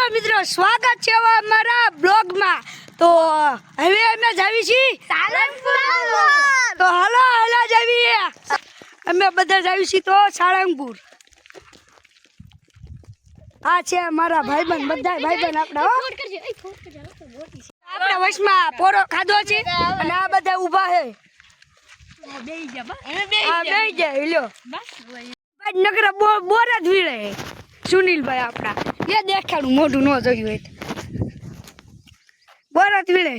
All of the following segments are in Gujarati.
हेलो मित्रों, स्वागत है हमारा ब्लॉग में। तो હવે અમે જાવી છી સાળંગપુર। તો હાલો હાલા જાવીએ, અમે બધા જાવી છી તો સાળંગપુર। આ છે મારા ભાઈબંધ, બધા ભાઈબંધ આપણા હો। આપણા વશમાં પોરો ખાધો છે અને આ બધા ઊભા છે। બેહી ગયા લ્યો નગર બોરા જ વીળે। સુનિલભાઈ આપણા એ દેખાડું મોઢું ન જોયું હોય બોરા જ વીળે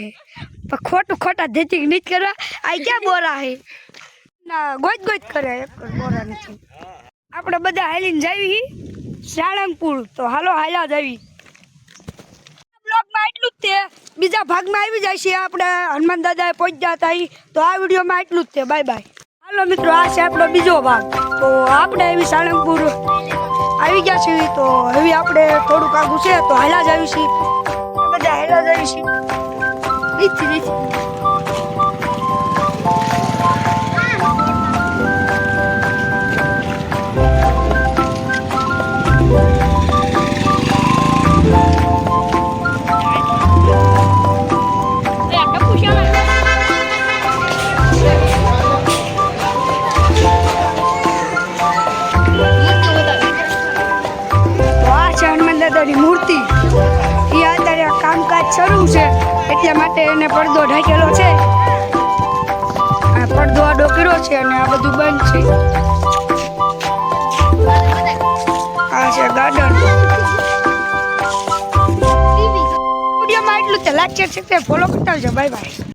પણ ખોટું ખોટા ધેતી નીચ કરવા આ ક્યાં બોરા હે ના ગોત ગોત કરે એક બોરા નથી। આપણે બધા હાલીને જાવી સાળંગપુર। તો હાલો હાલ્યા જાવી। બ્લોગમાં એટલું જ તે, બીજા ભાગમાં આવી જાય છે। આપણે હનુમાન દાદાએ પહોંચ્યા હતા તો આ વિડીયોમાં એટલું જ તે। Bye bye. હાલો મિત્રો, આ છે આપણો બીજો ભાગ। તો આપણે એવી સાળંગપુર આવી ગયા છીએ। તો હવે આપણે થોડુંક આગું છે તો હાલા જ આવી છીએ, બધા હાલા જ આવી છીએ। મૂર્તિ એ અત્યારે કામકાજ શરૂ છે એટલા માટે એને પડદો ઢાંકેલો છે। આ પડદો આડો કર્યો છે અને આ બધું બંધ છે। આ છે ગાર્ડન। વિડીયોમાં એટલું જ, લાઈક શેર સબસ્ક્રાઇબ ફોલો કરતા આવજો। Bye bye.